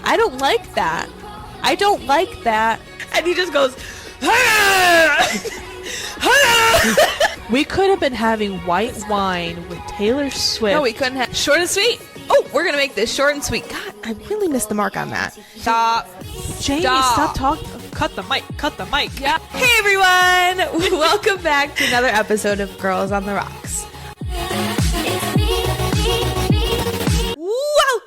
I don't like that. I don't like that. And he just goes, We could have been having white wine with Taylor Swift. no, we couldn't have. Short and sweet. Oh, we're going to make this short and sweet. God, I really missed the mark on that. Stop. Jamie, stop talking. Cut the mic. Yeah. Hey, everyone. Welcome back to another episode of Girls on the Rocks.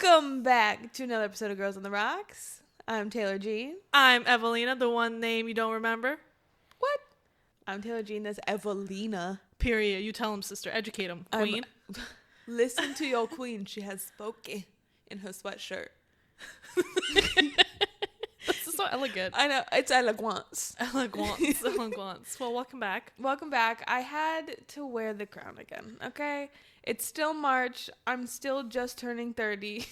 Welcome back to another episode of Girls on the Rocks. I'm Taylor Jean. I'm Evelina, the one name you don't remember. What? I'm Taylor Jean. That's Evelina. Period. You tell him, sister. Educate him, queen. Listen to your queen. She has spoken in her sweatshirt. This is so elegant. I know. It's elegance. Elegance. Well, welcome back. Welcome back. I had to wear the crown again, okay? It's still March. I'm still just turning 30.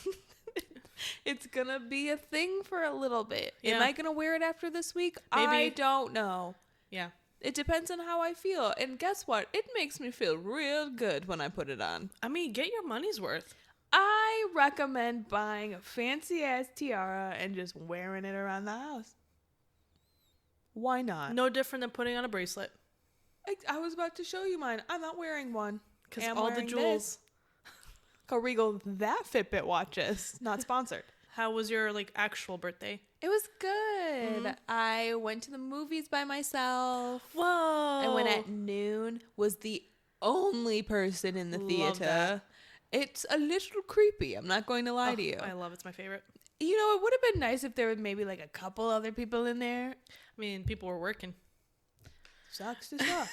It's going to be a thing for a little bit. Yeah. Am I going to wear it after this week? Maybe. I don't know. Yeah. It depends on how I feel. And guess what? It makes me feel real good when I put it on. I mean, get your money's worth. I recommend buying a fancy-ass tiara and just wearing it around the house. Why not? No different than putting on a bracelet. I was about to show you mine. I'm not wearing one. Because all the jewels. Go Regal that Fitbit watches. Not sponsored. How was your, actual birthday? It was good. Mm-hmm. I went to the movies by myself. Whoa. I went at noon. Was the only person in the Love theater. that. It's a little creepy. I'm not going to lie to you. I love it. It's my favorite. You know, it would have been nice if there was maybe a couple other people in there. I mean, people were working. Sucks to suck.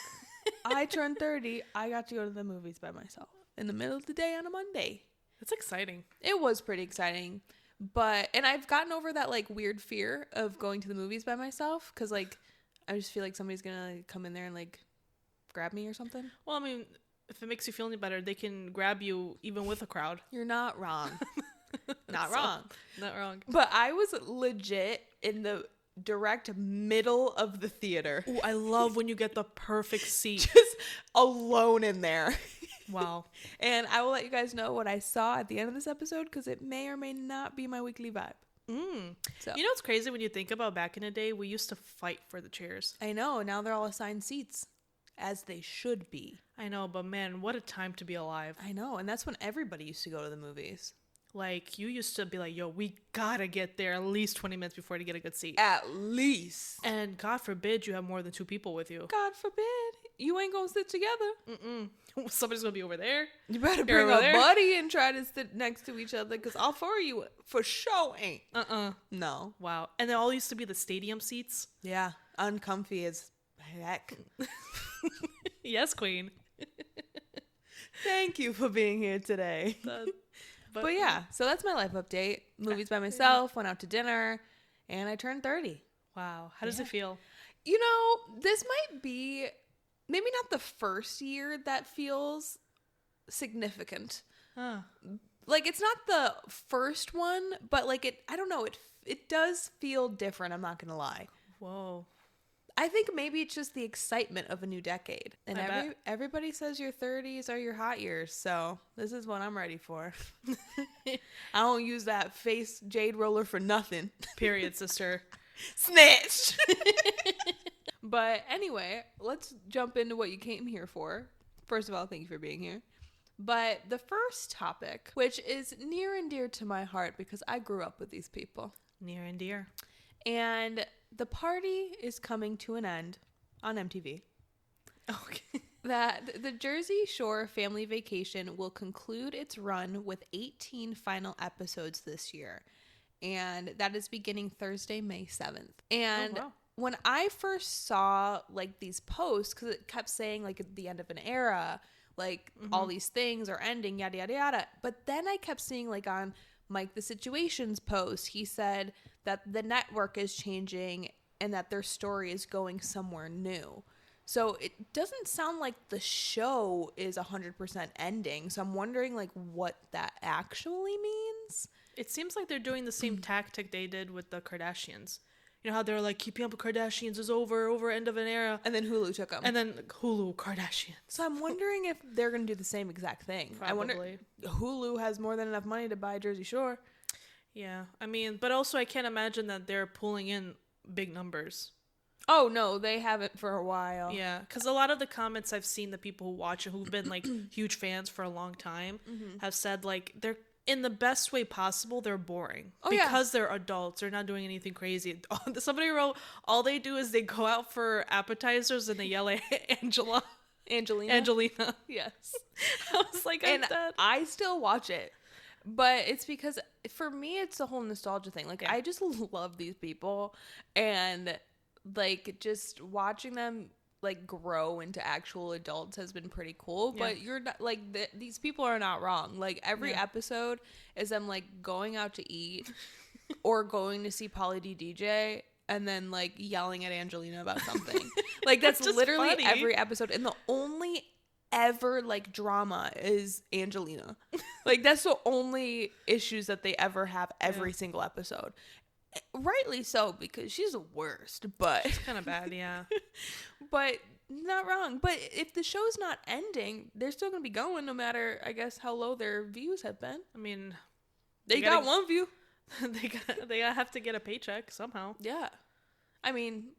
I turned 30. I got to go to the movies by myself in the middle of the day on a Monday. That's exciting. It was pretty exciting. And I've gotten over that weird fear of going to the movies by myself. Cause I just feel like somebody's going to come in there and grab me or something. Well, I mean, if it makes you feel any better, they can grab you even with a crowd. You're not wrong. Not wrong. But I was legit in the direct middle of the theater. Ooh, I love when you get the perfect seat. Just alone in there. Wow. And I will let you guys know what I saw at the end of this episode because it may or may not be my weekly vibe. So. You know what's crazy when you think about back in the day? We used to fight for the chairs. I know. Now they're all assigned seats, as they should be. I know, but man, what a time to be alive. I know. And that's when everybody used to go to the movies. You used to be like, yo, we gotta get there at least 20 minutes before to get a good seat. At least. And God forbid you have more than 2 people with you. God forbid. You ain't gonna sit together. Mm-mm. Somebody's gonna be over there. You better bring a buddy and try to sit next to each other because all 4 of you for sure ain't. No. Wow. And they all used to be the stadium seats. Yeah. Uncomfy as heck. Yes, queen. Thank you for being here today. But yeah, so that's my life update. Movies by myself, went out to dinner, and I turned 30. Wow. How does it feel? You know, this might be maybe not the first year that feels significant. Huh. It's not the first one, but I don't know, it does feel different, I'm not going to lie. Whoa. I think maybe it's just the excitement of a new decade. And everybody says your 30s are your hot years, so this is what I'm ready for. I don't use that face jade roller for nothing. Period, sister. Snitch! But anyway, let's jump into what you came here for. First of all, thank you for being here. But the first topic, which is near and dear to my heart because I grew up with these people. Near and dear. And the party is coming to an end on MTV. Okay. That the Jersey Shore Family Vacation will conclude its run with 18 final episodes this year. And that is beginning Thursday, May 7th. And when I first saw these posts, because it kept saying at the end of an era, all these things are ending, yada, yada, yada. But then I kept seeing on Mike the Situation's post, he said that the network is changing and that their story is going somewhere new. So it doesn't sound like the show is 100% ending. So I'm wondering what that actually means. It seems like they're doing the same tactic they did with the Kardashians. You know how they're Keeping Up with Kardashians is over end of an era. And then Hulu took them. And then Hulu, Kardashians. So I'm wondering if they're going to do the same exact thing. Probably. I wonder, Hulu has more than enough money to buy Jersey Shore. Yeah. I mean, but also I can't imagine that they're pulling in big numbers. Oh, no, they haven't for a while. Yeah, because a lot of the comments I've seen, the people who watch it, who've been like huge fans for a long time, have said like they're in the best way possible. They're boring because they're adults. They're not doing anything crazy. Somebody wrote, all they do is they go out for appetizers and they yell at Angelina. Yes. I was like, I'm dead. I still watch it. But it's because for me, it's the whole nostalgia thing. Like, I just love these people, and like just watching them like grow into actual adults has been pretty cool. But you're not like these people are not wrong. Like every episode is them like going out to eat or going to see Pauly D DJ and then like yelling at Angelina about something. Like that's literally funny. Every episode, and the only ever like drama is Angelina. Like that's the only issues that they ever have every single episode. Rightly so, because she's the worst, but it's kind of bad. Yeah. But not wrong. But if the show's not ending, they're still gonna be going no matter, I guess, how low their views have been. I mean, they got one view. they have to get a paycheck somehow. Yeah. I mean,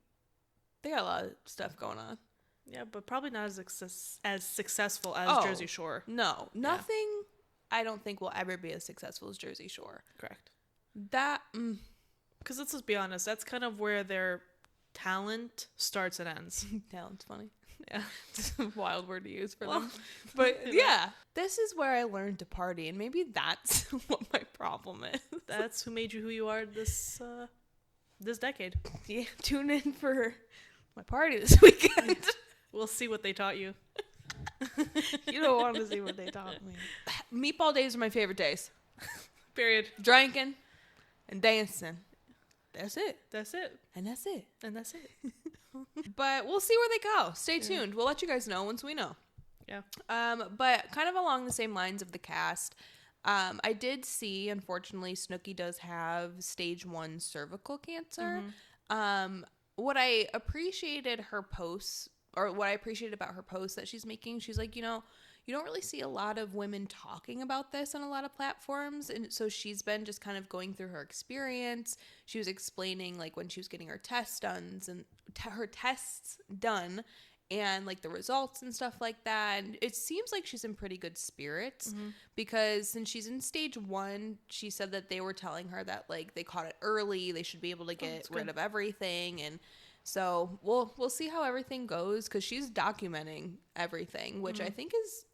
they got a lot of stuff going on. Yeah, but probably not as successful as Jersey Shore. No, nothing. I don't think will ever be as successful as Jersey Shore. Correct. That. Because let's just be honest, that's kind of where their talent starts and ends. Talent's funny. Yeah. It's a wild word to use for them. But yeah, this is where I learned to party, and maybe that's what my problem is. That's who made you who you are this decade. Yeah, tune in for my party this weekend. We'll see what they taught you. You don't want to see what they taught me. Meatball days are my favorite days. Period. Drinking and dancing. That's it. That's it. And that's it. And that's it. But we'll see where they go. Stay tuned. We'll let you guys know once we know. Yeah. But kind of along the same lines of the cast, I did see, unfortunately, Snooki does have stage 1 cervical cancer. What I appreciated her posts, or what I appreciated about her posts that she's making, she's like, you know, you don't really see a lot of women talking about this on a lot of platforms. And so she's been just kind of going through her experience. She was explaining like when she was getting her tests done and like the results and stuff like that. And it seems like she's in pretty good spirits because since she's in stage 1, she said that they were telling her that like they caught it early. They should be able to get rid of everything. And so we'll see how everything goes because she's documenting everything, which I think is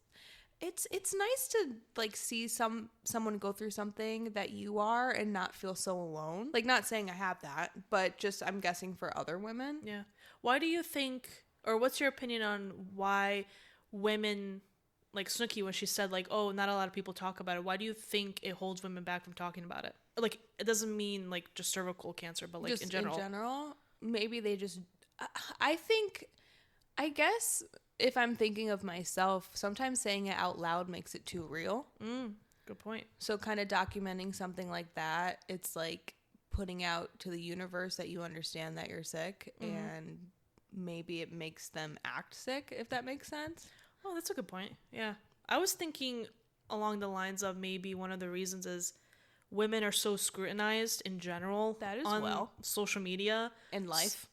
it's nice to like see someone go through something that you are and not feel so alone. Like not saying I have that, but just I'm guessing for other women. Yeah. Why do you think, or what's your opinion on why women like Snooki, when she said like, oh, not a lot of people talk about it, why do you think it holds women back from talking about it? Like it doesn't mean like just cervical cancer, but like just in general. In general, maybe they just I guess if I'm thinking of myself, sometimes saying it out loud makes it too real. Good point. So kind of documenting something like that, it's like putting out to the universe that you understand that you're sick and maybe it makes them act sick, if that makes sense. Oh, that's a good point. Yeah. I was thinking along the lines of maybe one of the reasons is women are so scrutinized in general. That is on social media. And life.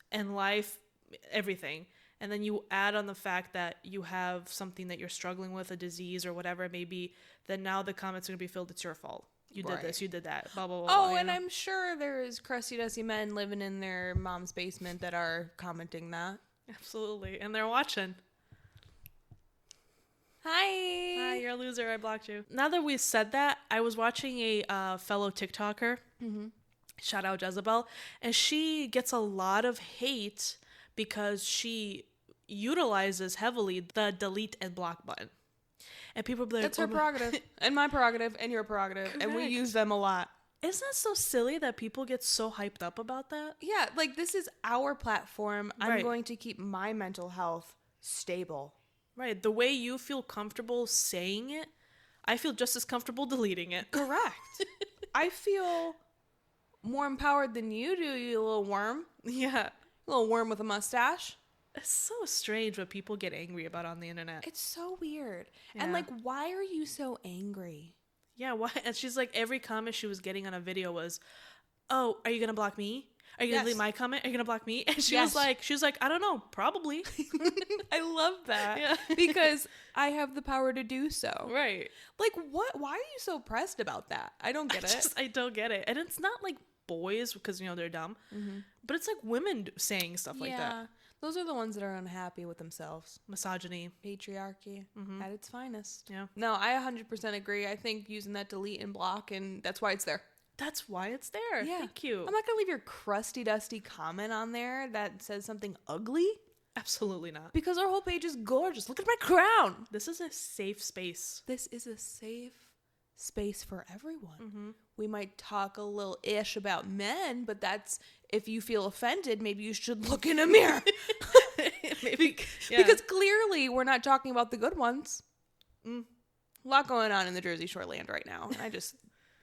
Everything. And then you add on the fact that you have something that you're struggling with, a disease or whatever it may be, then now the comments are going to be filled, it's your fault. You did this, you did that, blah, blah, blah. Oh, and I'm sure there is crusty, dusty men living in their mom's basement that are commenting that. Absolutely. And they're watching. Hi, you're a loser. I blocked you. Now that we said that, I was watching a fellow TikToker, shout out Jezebel, and she gets a lot of hate because she utilizes heavily the delete and block button. And people be like, that's her prerogative, and my prerogative, and your prerogative, and we use them a lot. Isn't that so silly that people get so hyped up about that? Yeah, like this is our platform. I'm going to keep my mental health stable. Right. The way you feel comfortable saying it, I feel just as comfortable deleting it. Correct. I feel more empowered than you do, you little worm. Yeah. Little worm with a mustache. It's so strange what people get angry about on the internet. It's so weird. Yeah. And like, why are you so angry? Yeah, why? And she's like, every comment she was getting on a video was, oh, are you going to block me? Are you going to delete my comment? Are you going to block me? And she was like, I don't know, probably. I love that. Yeah. Because I have the power to do so. Right. Like, what? Why are you so pressed about that? I don't get it. I don't get it. And it's not like boys because, they're dumb. Mm-hmm. But it's like women saying stuff like that. Those are the ones that are unhappy with themselves. Misogyny. Patriarchy at its finest. Yeah. No, I 100% agree. I think using that delete and block, and that's why it's there. That's why it's there. Yeah. Thank you. I'm not going to leave your crusty, dusty comment on there that says something ugly. Absolutely not. Because our whole page is gorgeous. Look at my crown. This is a safe space. This is a safe space for everyone. Mm-hmm. We might talk a little ish about men, but that's, if you feel offended, maybe you should look in a mirror. Maybe, because clearly we're not talking about the good ones. A lot going on in the Jersey Shore land right now. I just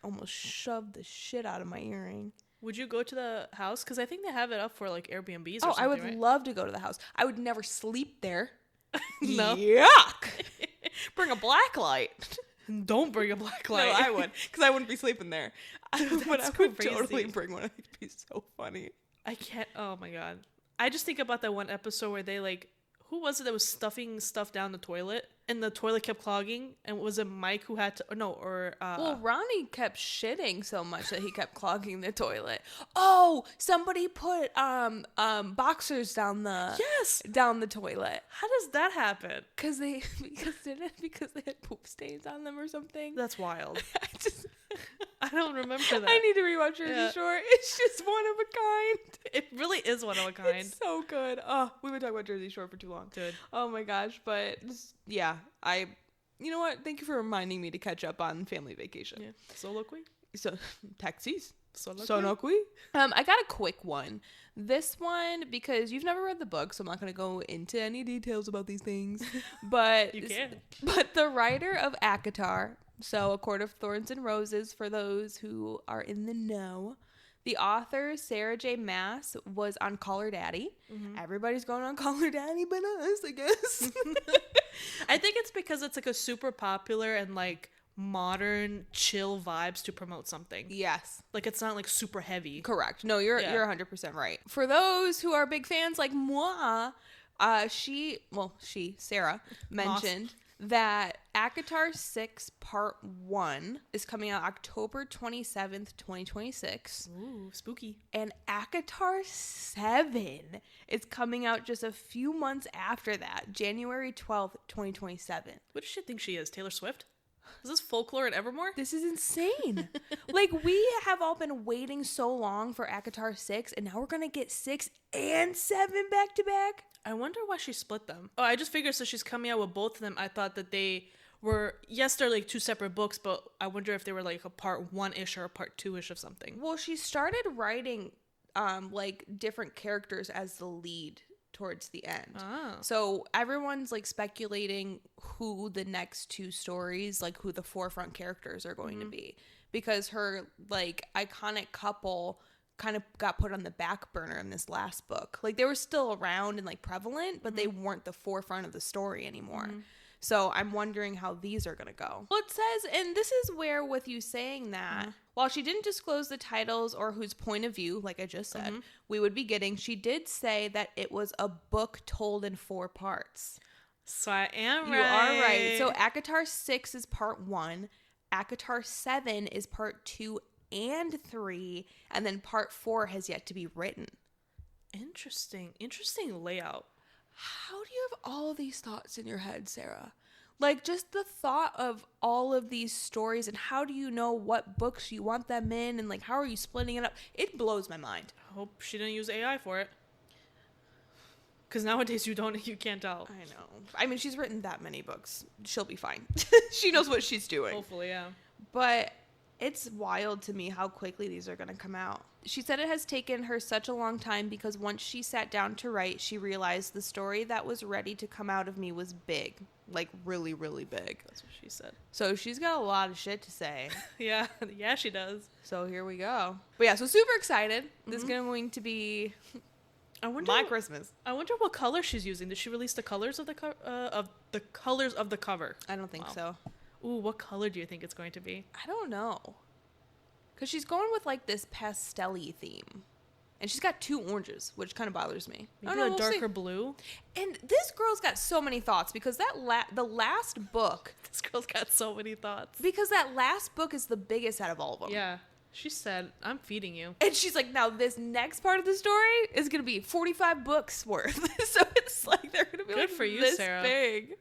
almost shoved the shit out of my earring. Would you go to the house? Because I think they have it up for like Airbnbs or something, I would love to go to the house. I would never sleep there. No. Yuck. Bring a black light. Don't bring a black light. No, I would. Because I wouldn't be sleeping there. But I would totally bring one. It'd be so funny. I can't. Oh my God. I just think about that one episode where they like, who was it that was stuffing stuff down the toilet and the toilet kept clogging? And was it Mike who had to, well, Ronnie kept shitting so much that he kept clogging the toilet. Oh, somebody put boxers down the toilet. How does that happen? Because they had poop stains on them or something. That's wild. I don't remember that. I need to rewatch Jersey Shore. It's just one of a kind. It really is one of a kind. It's so good. Oh, we've been talking about Jersey Shore for too long. Dude. Oh my gosh. But yeah, you know what? Thank you for reminding me to catch up on Family Vacation. Yeah. Solokui? So, taxis. Sonokui. I got a quick one. This one, because you've never read the book, so I'm not going to go into any details about these things. But you can. But the writer of ACOTAR, so A Court of Thorns and Roses, for those who are in the know, the author, Sarah J. Maas, was on Call Her Daddy. Mm-hmm. Everybody's going on Call Her Daddy but us, I guess. I think it's because it's like a super popular and like modern chill vibes to promote something. Yes. Like it's not like super heavy. Correct. No, you're 100% right. For those who are big fans like moi, Sarah, mentioned Maas. That ACOTAR 6 Part 1 is coming out October 27th, 2026. Ooh, spooky. And ACOTAR 7 is coming out just a few months after that, January 12th, 2027. What does she think she is, Taylor Swift? Is this folklore and Evermore? This is insane. Like, we have all been waiting so long for ACOTAR 6, and now we're going to get 6 and 7 back to back. I wonder why she split them. Oh, I just figured so she's coming out with both of them. I thought that they were, yes, they're like two separate books, but I wonder if they were like a part 1-ish or a part 2-ish of something. Well, she started writing like different characters as the lead towards the end. Oh. So everyone's like speculating who the next two stories, like who the forefront characters are going to be, because her like iconic couple kind of got put on the back burner in this last book. Like they were still around and like prevalent, but they weren't the forefront of the story anymore. So I'm wondering how these are going to go. Well, it says, and this is where with you saying that, while she didn't disclose the titles or whose point of view, like I just said, we would be getting, she did say that it was a book told in 4 parts. So I am right. You are right. So ACOTAR 6 is part 1. ACOTAR 7 is part 2 and 3. And then part 4 has yet to be written. Interesting layout. How do you have all of these thoughts in your head, Sarah? Like, just the thought of all of these stories, and how do you know what books you want them in, and like, how are you splitting it up? It blows my mind. I hope she didn't use AI for it. Because nowadays you can't tell. I know. I mean, she's written that many books. She'll be fine. She knows what she's doing. Hopefully, yeah. But it's wild to me how quickly these are going to come out. She said it has taken her such a long time because once she sat down to write, she realized the story that was ready to come out of me was big. Like, really, really big. That's what she said. So she's got a lot of shit to say. Yeah, she does. So here we go. But yeah, so super excited. This is going to be my Christmas. I wonder what color she's using. Did she release the colors of the colors of the cover? I don't think so. Ooh, what color do you think it's going to be? I don't know. Because she's going with, like, this pastel-y theme. And she's got 2 oranges, which kind of bothers me. Maybe a darker blue. And this girl's got so many thoughts because the last book... This girl's got so many thoughts. Because that last book is the biggest out of all of them. Yeah. She said, I'm feeding you. And she's like, now this next part of the story is going to be 45 books worth. So it's like they're going to be good like for you, this Sarah. big.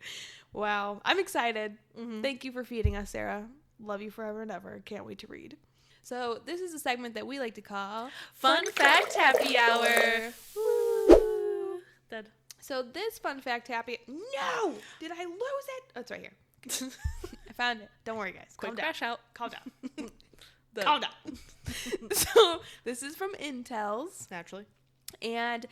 Wow. I'm excited. Mm-hmm. Thank you for feeding us, Sarah. Love you forever and ever. Can't wait to read. So this is a segment that we like to call Fun Fact Happy Hour. Woo. Dead. So this Fun Fact Happy... No! Did I lose it? Oh, it's right here. I found it. Don't worry, guys. Quick crash out. Calm down. Calm down. So this is from Intel's. Naturally. And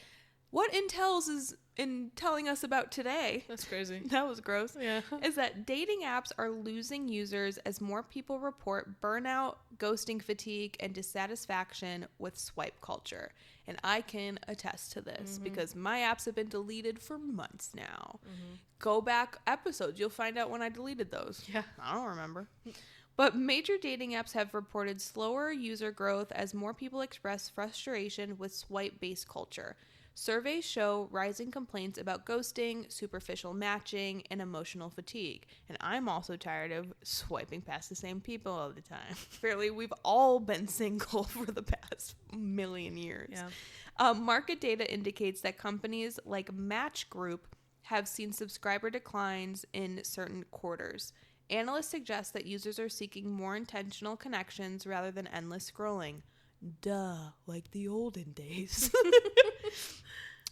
what Intel's is in telling us about today... That's crazy. That was gross. Yeah. Is that dating apps are losing users as more people report burnout, ghosting fatigue, and dissatisfaction with swipe culture. And I can attest to this because my apps have been deleted for months now. Go back episodes. You'll find out when I deleted those. Yeah. I don't remember. But major dating apps have reported slower user growth as more people express frustration with swipe-based culture. Surveys show rising complaints about ghosting, superficial matching, and emotional fatigue. And I'm also tired of swiping past the same people all the time. Fairly, we've all been single for the past million years. Yeah. Market data indicates that companies like Match Group have seen subscriber declines in certain quarters. Analysts suggest that users are seeking more intentional connections rather than endless scrolling. Duh, like the olden days.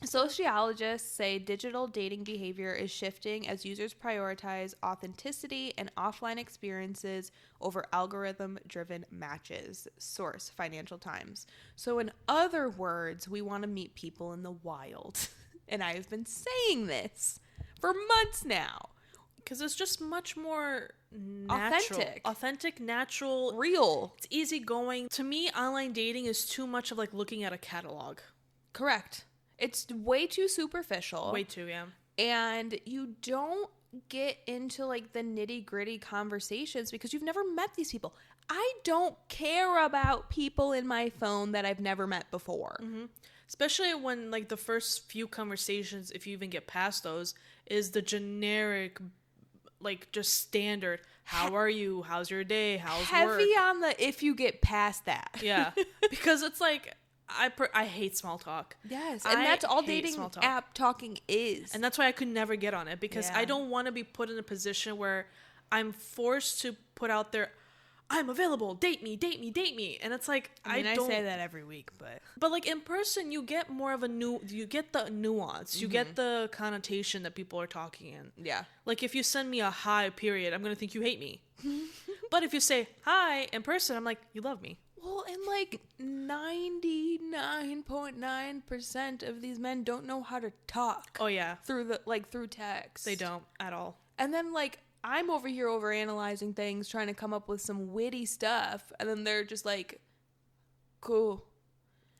Sociologists say digital dating behavior is shifting as users prioritize authenticity and offline experiences over algorithm-driven matches. Source, Financial Times. So in other words, we want to meet people in the wild. And I have been saying this for months now. Because it's just much more natural. Authentic, natural. Real. It's easygoing. To me, online dating is too much of like looking at a catalog. Correct. It's way too superficial. Way too, yeah. And you don't get into like the nitty gritty conversations because you've never met these people. I don't care about people in my phone that I've never met before. Mm-hmm. Especially when like the first few conversations, if you even get past those, is the generic, like just standard. How are you? How's your day? How's work? Heavy on the if you get past that. Yeah. Because it's like, I hate small talk. Yes. And that's all dating app talking is. And that's why I could never get on it because I don't want to be put in a position where I'm forced to put out there, I'm available, date me. And it's like, I say that every week, but like in person, you get more of you get the nuance, you get the connotation that people are talking in. Yeah. Like if you send me a hi period, I'm going to think you hate me. But if you say hi in person, I'm like, you love me. Well, and like 99.9% of these men don't know how to talk. Oh yeah. Through text. They don't at all. And then like I'm over here overanalyzing things, trying to come up with some witty stuff, and then they're just like, cool.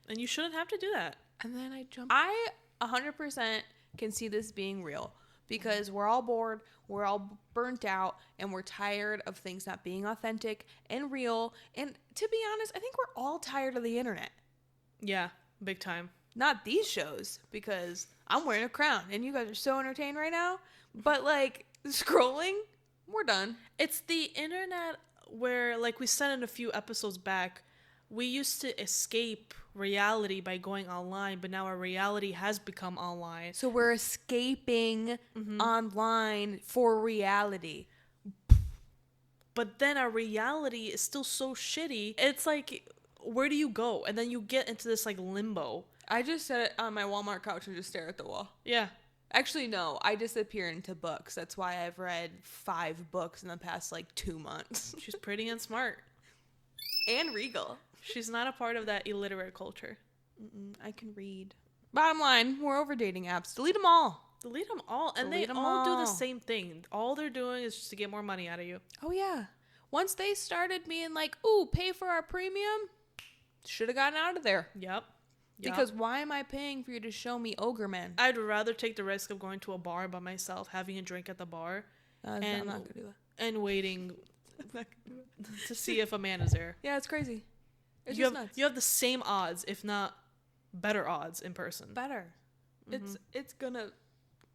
And you shouldn't have to do that. And then I 100% can see this being real because we're all bored, we're all burnt out, and we're tired of things not being authentic and real. And to be honest, I think we're all tired of the internet. Yeah, big time. Not these shows, because I'm wearing a crown, and you guys are so entertained right now. But like scrolling, we're done. It's the internet where, like we said in a few episodes back, we used to escape reality by going online, but now our reality has become online. So we're escaping online for reality. But then our reality is still so shitty. It's like, where do you go? And then you get into this like limbo. I just sit on my Walmart couch and just stare at the wall. Yeah. Actually, no. I disappear into books. That's why I've read 5 books in the past, like, 2 months. She's pretty and smart. And regal. She's not a part of that illiterate culture. I can read. Bottom line, we're over dating apps. Delete them all. Delete them all. And they all do the same thing. All they're doing is just to get more money out of you. Oh, yeah. Once they started being like, ooh, pay for our premium, should have gotten out of there. Yep. Because why am I paying for you to show me ogre men? I'd rather take the risk of going to a bar by myself, having a drink at the bar. I'm not going to do that. and waiting to see if a man is there. Yeah, it's crazy. It's you just have nuts. you have the same odds, if not better odds, in person. Better. It's gonna,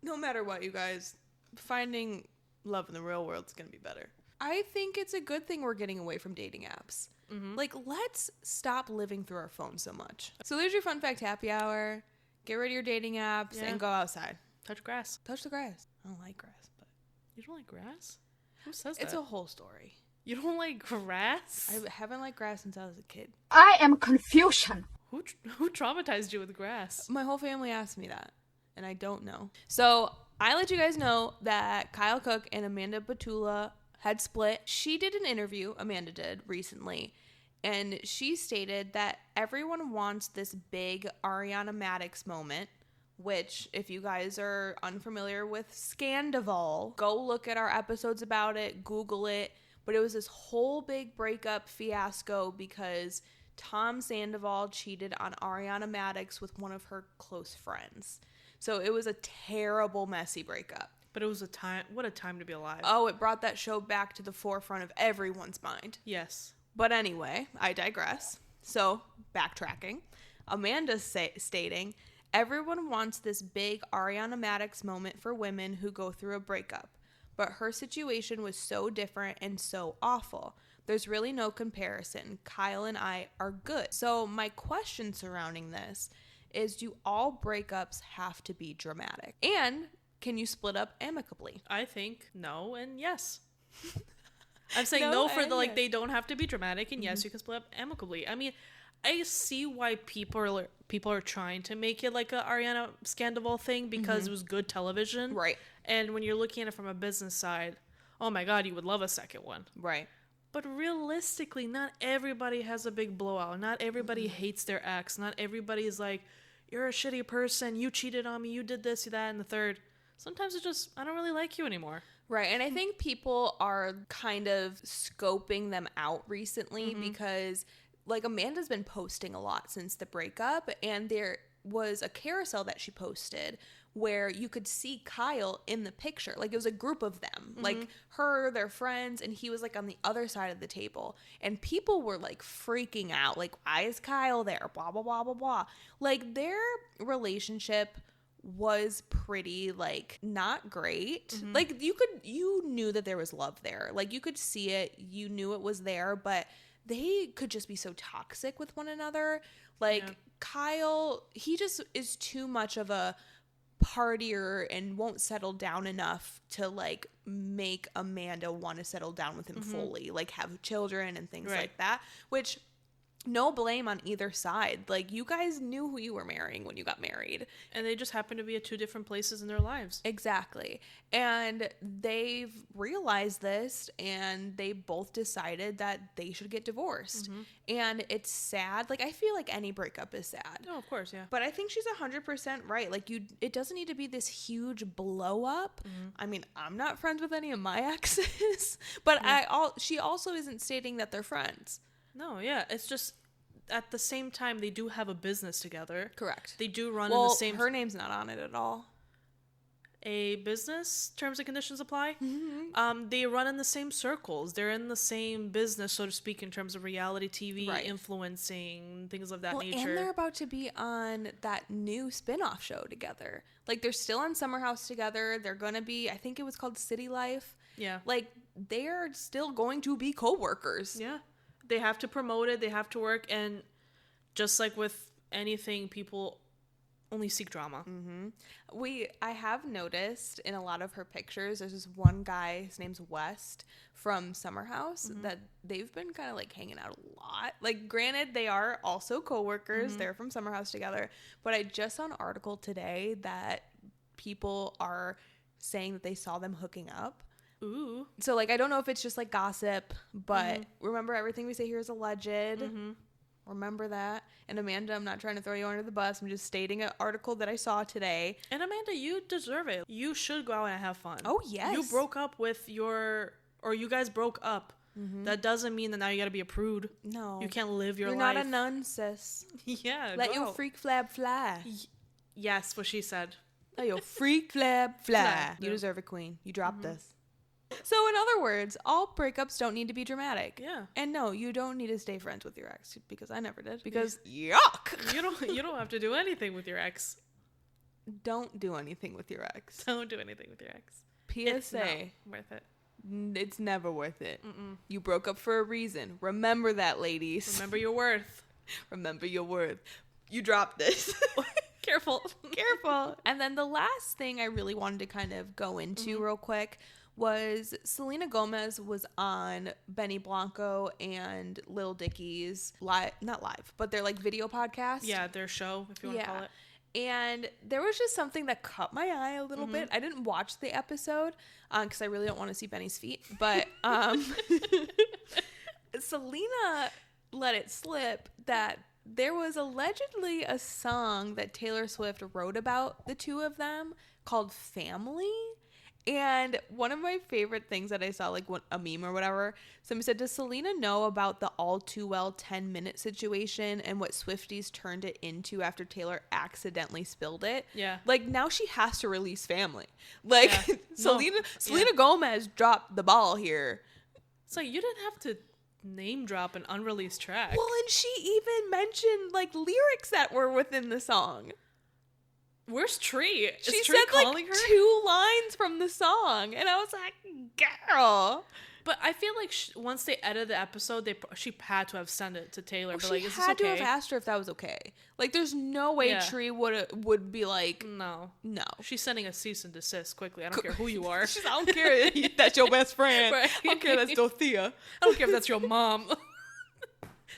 no matter what, you guys, finding love in the real world is gonna be better. I think it's a good thing we're getting away from dating apps. Like, let's stop living through our phone so much. So there's your fun fact happy hour. Get rid of your dating apps and go outside. Touch grass. Touch the grass. I don't like grass, but You don't like grass? Who says that? it's a whole story. You don't like grass? I haven't liked grass since I was a kid. I am confusion. Who traumatized you with grass? My whole family asked me that, and I don't know. So I let you guys know that Kyle Cook and Amanda Batula had split. She did an interview, Amanda did, recently, and she stated that everyone wants this big Ariana Madix moment, which, if you guys are unfamiliar with Scandival, go look at our episodes about it, Google it. But it was this whole big breakup fiasco because Tom Sandoval cheated on Ariana Madix with one of her close friends. So it was a terrible, messy breakup. But it was what a time to be alive. Oh, it brought that show back to the forefront of everyone's mind. Yes. But anyway, I digress. So, backtracking. Amanda stating, everyone wants this big Ariana Madix moment for women who go through a breakup. But her situation was so different and so awful. There's really no comparison. Kyle and I are good. So my question surrounding this is, do all breakups have to be dramatic? And can you split up amicably? I think no and yes. I'm saying no for the, like, they don't have to be dramatic, and yes, you can split up amicably. I mean, I see why people are trying to make it like a Ariana Scandival thing because it was good television. Right. And when you're looking at it from a business side, oh my God, you would love a second one. Right. But realistically, not everybody has a big blowout. Not everybody hates their ex. Not everybody is like, you're a shitty person. You cheated on me. You did this, that, and the third. Sometimes it's just, I don't really like you anymore. Right. And I think people are kind of scoping them out recently because, like, Amanda's been posting a lot since the breakup, and there was a carousel that she posted where you could see Kyle in the picture. Like, it was a group of them, like her, their friends, and he was like on the other side of the table. And people were like freaking out, like, why is Kyle there? Blah, blah, blah, blah, blah. Like, their relationship was pretty, like, not great. Like, you knew that there was love there. Like, you could see it. You knew it was there, but they could just be so toxic with one another. Like, Kyle, he just is too much of a partier and won't settle down enough to, like, make Amanda want to settle down with him fully, like, have children and things like that, which no blame on either side. Like, you guys knew who you were marrying when you got married. And they just happen to be at two different places in their lives. Exactly. And they've realized this, and they both decided that they should get divorced. And it's sad. Like, I feel like any breakup is sad. Oh, of course, yeah. But I think she's 100% right. Like, it doesn't need to be this huge blow up. I mean, I'm not friends with any of my exes, but she also isn't stating that they're friends. No, yeah. It's just, at the same time, they do have a business together. Correct. They do run in the same... her name's not on it at all. A business? Terms and conditions apply? They run in the same circles. They're in the same business, so to speak, in terms of reality TV, influencing, things of that nature. And they're about to be on that new spin-off show together. Like, they're still on Summer House together. They're going to be, I think it was called City Life. Yeah. Like, they're still going to be co-workers. Yeah. They have to promote it. They have to work. And just like with anything, people only seek drama. I have noticed in a lot of her pictures, there's this one guy, his name's West, from Summer House, that they've been kind of, like, hanging out a lot. Like, granted, they are also co-workers. They're from Summer House together. But I just saw an article today that people are saying that they saw them hooking up. Ooh. So, like, I don't know if it's just, like, gossip, but remember, everything we say here is alleged. Remember that. And Amanda, I'm not trying to throw you under the bus. I'm just stating an article that I saw today. And Amanda, you deserve it. You should go out and have fun. Oh, yes. You broke up with you guys broke up. That doesn't mean that now you gotta be a prude. No. You can't live your You're life. You're not a nun, sis. Yeah. Let your freak flab fly. Yes, what she said. Let your freak flab fly. You deserve it, queen. You dropped this. So in other words, all breakups don't need to be dramatic. Yeah. And no, you don't need to stay friends with your ex, because I never did. Because yuck. You don't have to do anything with your ex. Don't do anything with your ex. Don't do anything with your ex. PSA. It's not worth it. It's never worth it. You broke up for a reason. Remember that, ladies. Remember your worth. Remember your worth. You dropped this. Careful. Careful. And then the last thing I really wanted to kind of go into real quick was Selena Gomez was on Benny Blanco and Lil Dicky's not live, but they're like video podcast. Yeah, their show, if you want to call it. And there was just something that caught my eye a little bit. I didn't watch the episode because I really don't want to see Benny's feet. But Selena let it slip that there was allegedly a song that Taylor Swift wrote about the two of them called Family. And one of my favorite things that I saw, like a meme or whatever, somebody said, does Selena know about the All Too Well 10-minute situation and what Swifties turned it into after Taylor accidentally spilled it? Yeah. Like, now she has to release Family. Like, Yeah. Selena Gomez dropped the ball here. It's like, you didn't have to name drop an unreleased track. Well, and she even mentioned, like, lyrics that were within the song. Where's Tree? She Tree said calling like her? 2 lines from the song, and I was like, "Girl!" But I feel like once they edited the episode, she had to have sent it to Taylor. Well, but like, she is this had okay? to have asked her if that was okay. Like, there's no way Tree would be like, No. She's She's sending a cease and desist quickly. I don't care who you are. I don't care if that's your best friend. Right. I don't care if that's Dorothea. I don't care if that's your mom.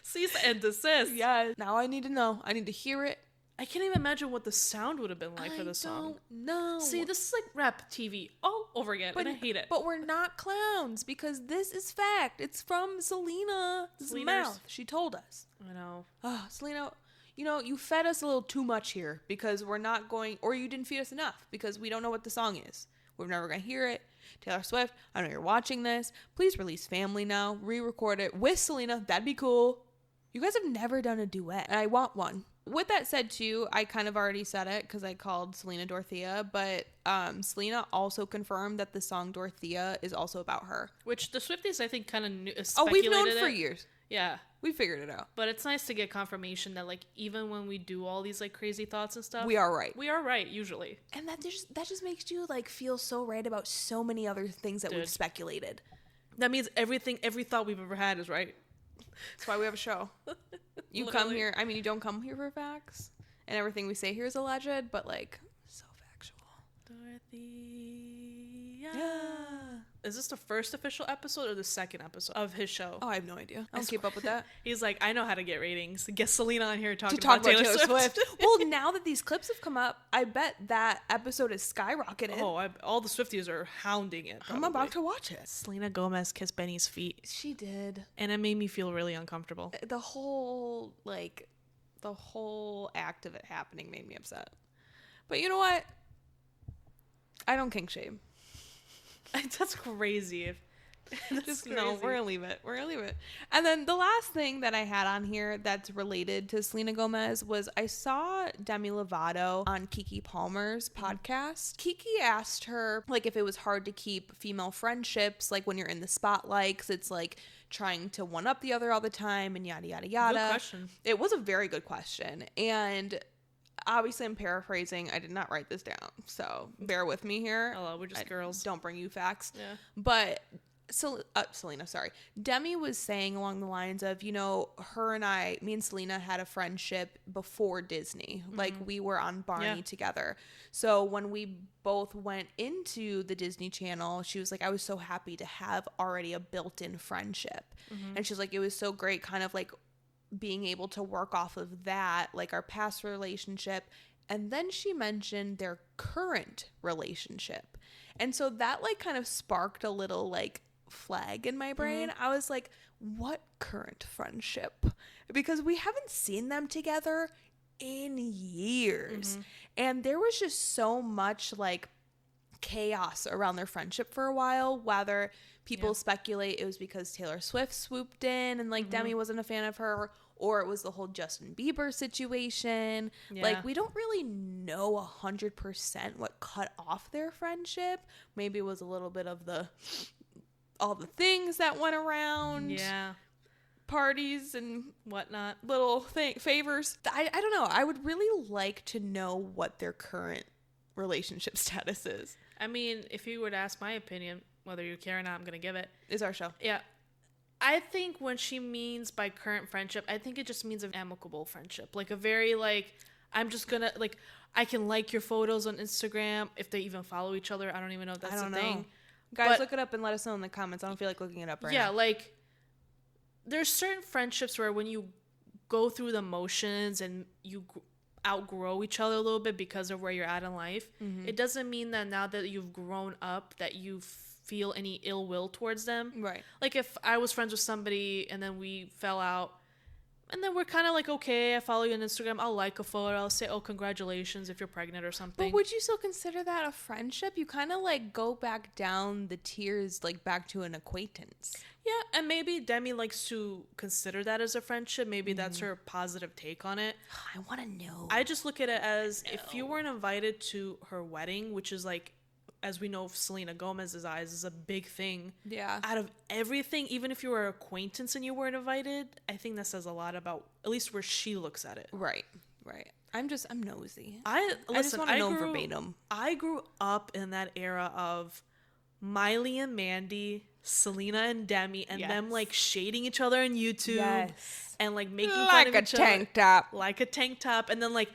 Cease and desist. Yeah. Now I need to know. I need to hear it. I can't even imagine what the sound would have been like for the song. I don't know. See, this is like rap TV all over again, and I hate it. But we're not clowns because this is fact. It's from Selena's mouth. She told us. I know. Oh, Selena, you fed us a little too much here because we're not going, or you didn't feed us enough because we don't know what the song is. We're never going to hear it. Taylor Swift, I know you're watching this. Please release Family now. Re-record it with Selena. That'd be cool. You guys have never done a duet, and I want one. With that said, too, I kind of already said it because I called Selena Dorothea, but Selena also confirmed that the song Dorothea is also about her. Which the Swifties, I think, kind of knew. Oh, we've known for years. Yeah. We figured it out. But it's nice to get confirmation that, like, even when we do all these, like, crazy thoughts and stuff. We are right. We are right, usually. And that just makes you, like, feel so right about so many other things that we've speculated. That means every thought we've ever had is right. That's why we have a show. You come here. I mean, you don't come here for facts, and everything we say here is alleged, but like so factual. Dorothea. Yeah. Is this the first official episode or the second episode of his show? Oh, I have no idea. I don't keep up with that. He's like, I know how to get ratings. Get Selena on here to talk about Taylor Taylor Swift. Well, now that these clips have come up, I bet that episode is skyrocketed. Oh, all the Swifties are hounding it. Probably. I'm about to watch it. Selena Gomez kissed Benny's feet. She did. And it made me feel really uncomfortable. The whole act of it happening made me upset. But you know what? I don't kink shame. That's crazy. Just no, we're gonna leave it. And then the last thing that I had on here that's related to Selena Gomez was I saw Demi Lovato on Keke Palmer's podcast. Keke asked her like if it was hard to keep female friendships like when you're in the spotlight, because it's like trying to one up the other all the time and yada yada yada. Good question. It was a very good question, and obviously I'm paraphrasing. I did not write this down, so bear with me here. Hello, we're just girls. Don't bring you facts. Yeah. But Selena, sorry. Demi was saying along the lines of, me and Selena had a friendship before Disney. Mm-hmm. Like we were on Barney together. So when we both went into the Disney Channel, she was like, I was so happy to have already a built-in friendship. Mm-hmm. And she's like, it was so great kind of like being able to work off of that, like our past relationship. And then she mentioned their current relationship. And so that like kind of sparked a little like flag in my brain. Mm-hmm. I was like, what current friendship? Because we haven't seen them together in years. Mm-hmm. And there was just so much like chaos around their friendship for a while, whether people speculate it was because Taylor Swift swooped in and like Demi wasn't a fan of her, or it was the whole Justin Bieber situation. Yeah. Like we don't really know 100% what cut off their friendship. Maybe it was a little bit of the all the things that went around. Yeah. Parties and whatnot. Little favors. I don't know. I would really like to know what their current relationship status is. I mean, if you were to ask my opinion, whether you care or not, I'm going to give it. It's our show. Yeah. I think when she means by current friendship, I think it just means an amicable friendship. Like a very like, I'm just going to like, I can like your photos on Instagram if they even follow each other. I don't even know if that's a thing. Guys, look it up and let us know in the comments. I don't feel like looking it up right now. Yeah, like there's certain friendships where when you go through the motions and you outgrow each other a little bit because of where you're at in life, it doesn't mean that now that you've grown up that you feel any ill will towards them. Right. Like if I was friends with somebody and then we fell out and then we're kind of like, okay, I follow you on Instagram, I'll like a photo, I'll say, oh, congratulations if you're pregnant or something. But would you still consider that a friendship? You kind of like go back down the tiers, like back to an acquaintance. Yeah, and maybe Demi likes to consider that as a friendship. Maybe that's her positive take on it. I want to know. I just look at it as if you weren't invited to her wedding, which is like, as we know, Selena Gomez's eyes is a big thing. Yeah. Out of everything, even if you were an acquaintance and you weren't invited, I think that says a lot about at least where she looks at it. Right. I'm nosy. I just want to know verbatim. I grew up in that era of Miley and Mandy, Selena and Demi, and them like shading each other on YouTube and like making fun of each other. Like a tank top. And then like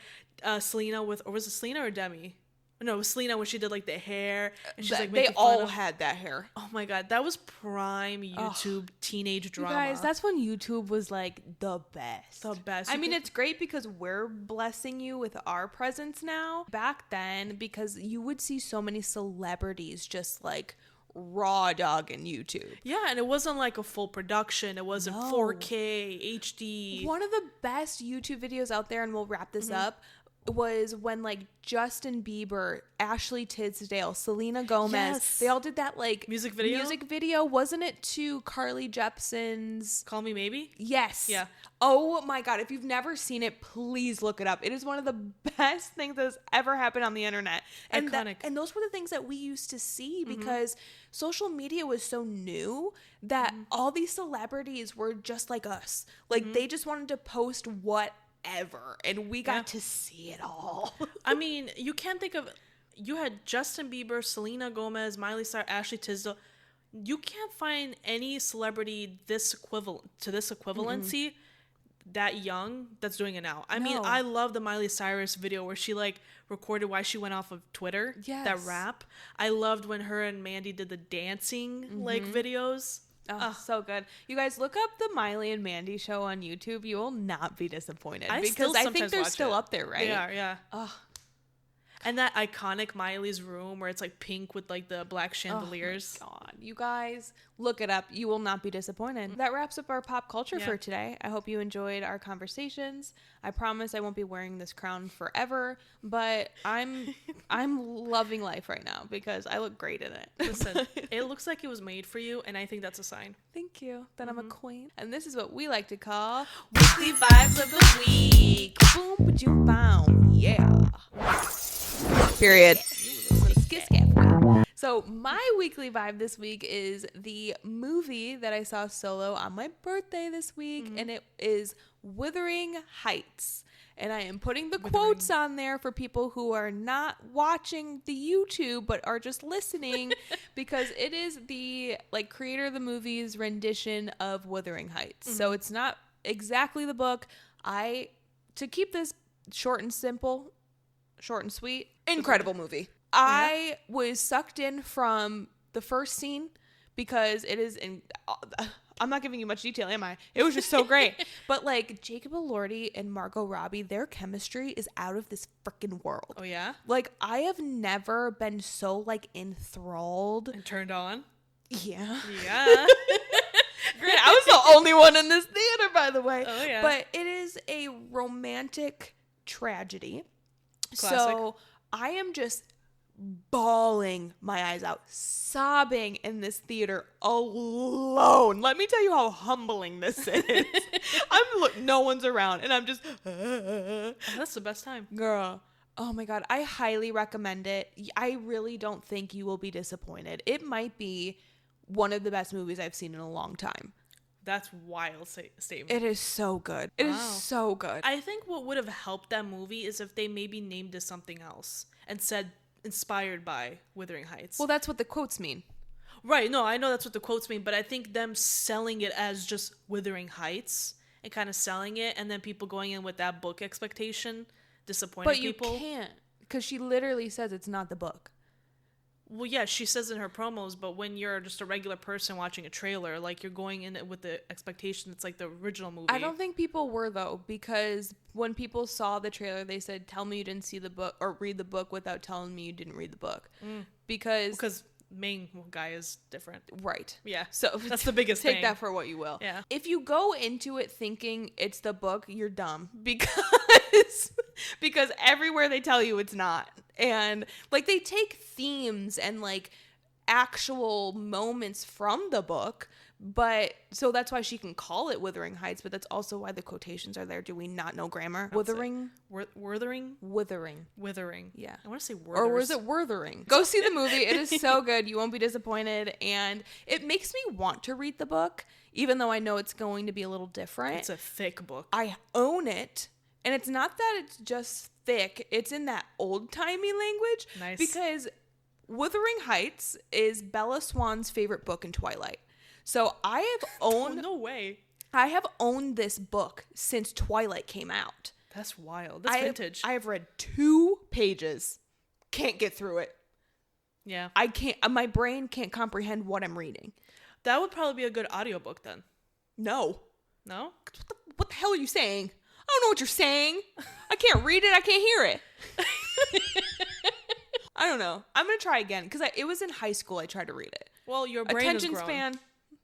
Selena with, or was it Selena or Demi? No, it was Selena when she did like the hair. And she's like they all had that hair. Oh my God. That was prime YouTube teenage drama. You guys, that's when YouTube was like the best. The best. I mean, it's great because we're blessing you with our presence now. Back then, because you would see so many celebrities just like raw dogging YouTube. Yeah, and it wasn't like a full production. It wasn't 4K, HD. One of the best YouTube videos out there, and we'll wrap this up, was when like Justin Bieber, Ashley Tisdale, Selena Gomez, they all did that like music video. Wasn't it to Carly Jepsen's Call Me Maybe? Yes. Yeah. Oh my God, if you've never seen it, please look it up. It is one of the best things that has ever happened on the internet. And iconic. And those were the things that we used to see because social media was so new that all these celebrities were just like us. Like they just wanted to post whatever, and we got to see it all. I mean, you can't think of, you had Justin Bieber, Selena Gomez, Miley Cyrus, Ashley Tisdale. You can't find any celebrity this equivalency that young that's doing it now. I mean, I love the Miley Cyrus video where she like recorded why she went off of Twitter. That rap. I loved when her and Mandy did the dancing like videos. Oh, so good. You guys look up the Miley and Mandy show on YouTube. You will not be disappointed. I think they're still up there, right? They are, yeah. Oh. And that iconic Miley's room where it's like pink with like the black chandeliers. Oh my God. You guys look it up. You will not be disappointed. That wraps up our pop culture for today. I hope you enjoyed our conversations. I promise I won't be wearing this crown forever, but I'm loving life right now because I look great in it. Listen, it looks like it was made for you, and I think that's a sign. Thank you. That I'm a queen. And this is what we like to call Weekly Vibes of the Week. Boom, ba-doom, bow. Yeah. Period. So my weekly vibe this week is the movie that I saw solo on my birthday this week, and it is Wuthering Heights. And I am putting the quotes on there for people who are not watching the YouTube but are just listening because it is the like creator of the movie's rendition of Wuthering Heights. So it's not exactly the book. To keep this short and simple, short and sweet, incredible movie. I was sucked in from the first scene because it is in. I'm not giving you much detail, am I? It was just so great. But like Jacob Elordi and Margot Robbie, their chemistry is out of this freaking world. Oh yeah? Like I have never been so like enthralled and turned on. Yeah. Yeah. Great. I was the only one in this theater, by the way. Oh yeah. But it is a romantic tragedy. Classic. So I am just bawling my eyes out, sobbing in this theater alone. Let me tell you how humbling this is. No one's around, and I'm just. That's the best time, girl. Oh my God, I highly recommend it. I really don't think you will be disappointed. It might be one of the best movies I've seen in a long time. That's wild statement. It is so good. It is so good. I think what would have helped that movie is if they maybe named it something else and said inspired by Wuthering Heights. Well, that's what the quotes mean. Right. No, I know that's what the quotes mean, but I think them selling it as just Wuthering Heights and kind of selling it, and then people going in with that book expectation, disappointing people. But you can't, because she literally says it's not the book. Well, yeah, she says in her promos, but when you're just a regular person watching a trailer, like, you're going in with the expectation it's like the original movie. I don't think people were, though, because when people saw the trailer, they said, tell me you didn't see the book or read the book without telling me you didn't read the book. Because main guy is different. Right. Yeah. So that's the biggest thing. Take that for what you will. Yeah. If you go into it thinking it's the book, you're dumb because everywhere they tell you it's not. And like they take themes and like actual moments from the book, but so that's why she can call it Wuthering Heights, but that's also why the quotations are there. Do we not know grammar? Wuthering. Yeah. I want to say Werthers. Or was it Wuthering? Go see the movie. It is so good. You won't be disappointed. And it makes me want to read the book, even though I know it's going to be a little different. It's a thick book. I own it. And it's not that it's just thick. It's in that old-timey language. Nice. Because Wuthering Heights is Bella Swan's favorite book in Twilight. So I have owned... no way. I have owned this book since Twilight came out. That's wild. That's vintage. I have read 2 pages. Can't get through it. Yeah. I can't... My brain can't comprehend what I'm reading. That would probably be a good audiobook then. No. No? What the hell are you saying? I don't know what you're saying. I can't read it. I can't hear it. I don't know. I'm going to try again because it was in high school I tried to read it. Well, your brain Attention is growing. span.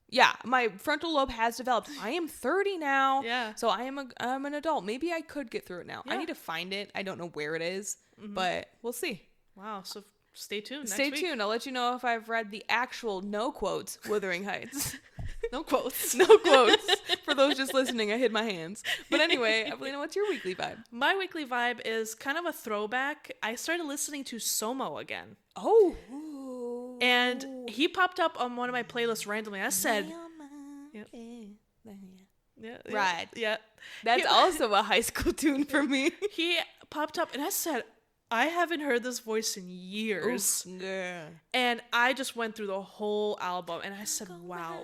Yeah, my frontal lobe has developed. I am 30 now. Yeah. So I'm an adult. Maybe I could get through it now. Yeah. I need to find it. I don't know where it is, but we'll see. Wow. So stay tuned. Stay tuned. I'll let you know if I've read the actual no quotes Wuthering Heights. No quotes. No quotes. For those just listening, I hid my hands. But anyway, Evelina, what's your weekly vibe? My weekly vibe is kind of a throwback. I started listening to Somo again. Oh. And he popped up on one of my playlists randomly. I said... Yeah. Right. Yeah. That's also a high school tune for me. He popped up and I said, I haven't heard this voice in years. Oof, yeah. And I just went through the whole album and I said, wow.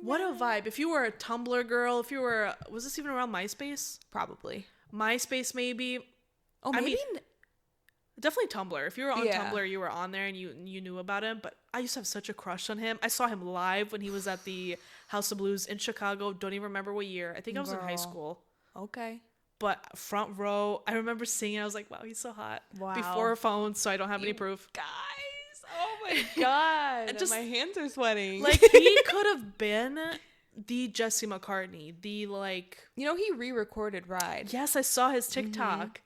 What a vibe. If you were a Tumblr girl, if you were... Was this even around MySpace? Probably. MySpace, maybe. Oh, maybe... Definitely Tumblr. If you were on Yeah. Tumblr, you were on there and you knew about him. But I used to have such a crush on him. I saw him live when he was at the House of Blues in Chicago. Don't even remember what year. I think I was in high school. Okay. But front row, I remember seeing it. I was like, wow, he's so hot. Wow. Before phones, so I don't have any proof. Guys, oh my god. Just, my hands are sweating. Like, he could have been the Jesse McCartney. The, like... You know, he re-recorded Ride. Yes, I saw his TikTok.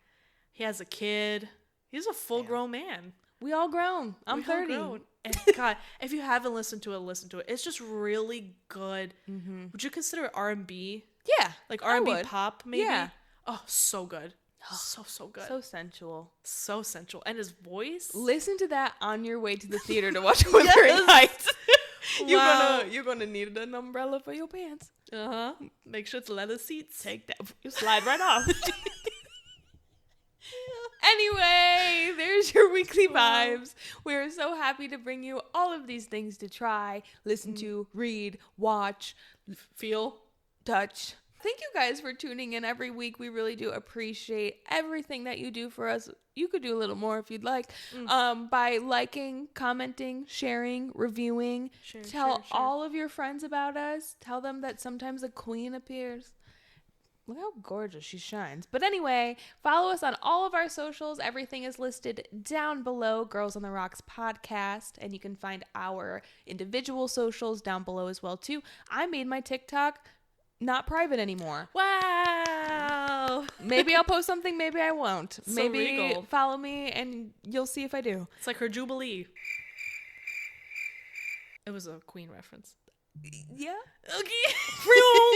He has a kid. He's a full-grown man. We all grown. I'm 30. Grown. And God, if you haven't listened to it, listen to it. It's just really good. Mm-hmm. Would you consider it R&B? Yeah. Like R&B pop, maybe? Yeah. Oh, so good. So good. So sensual. So sensual. And his voice? Listen to that on your way to the theater to watch Wuthering Heights. You're gonna need an umbrella for your pants. Uh-huh. Make sure it's leather seats. Take that. You slide right off. Anyway, there's your weekly vibes. We're so happy to bring you all of these things to try, listen to, read, watch, feel, touch. Thank you guys for tuning in every week. We really do appreciate everything that you do for us. You could do a little more if you'd like, by liking, commenting, sharing, reviewing. Tell all of your friends about us. Tell them that sometimes a queen appears. Look how gorgeous she shines. But anyway, follow us on all of our socials. Everything is listed down below, Girls on the Rocks podcast. And you can find our individual socials down below as well, too. I made my TikTok not private anymore. Wow. Maybe I'll post something, maybe I won't. So maybe regal. Follow me and you'll see if I do. It's like her Jubilee. It was a Queen reference. Yeah. Okay.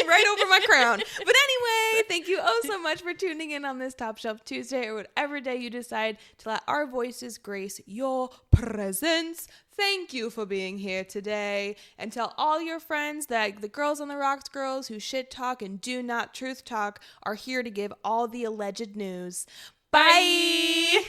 Right over my crown. But anyway, thank you so much for tuning in on this Top Shelf Tuesday, or whatever day you decide to let our voices grace your presence. Thank you for being here today. And tell all your friends that the Girls on the Rocks girls who shit talk and do not truth talk are here to give all the alleged news. Bye.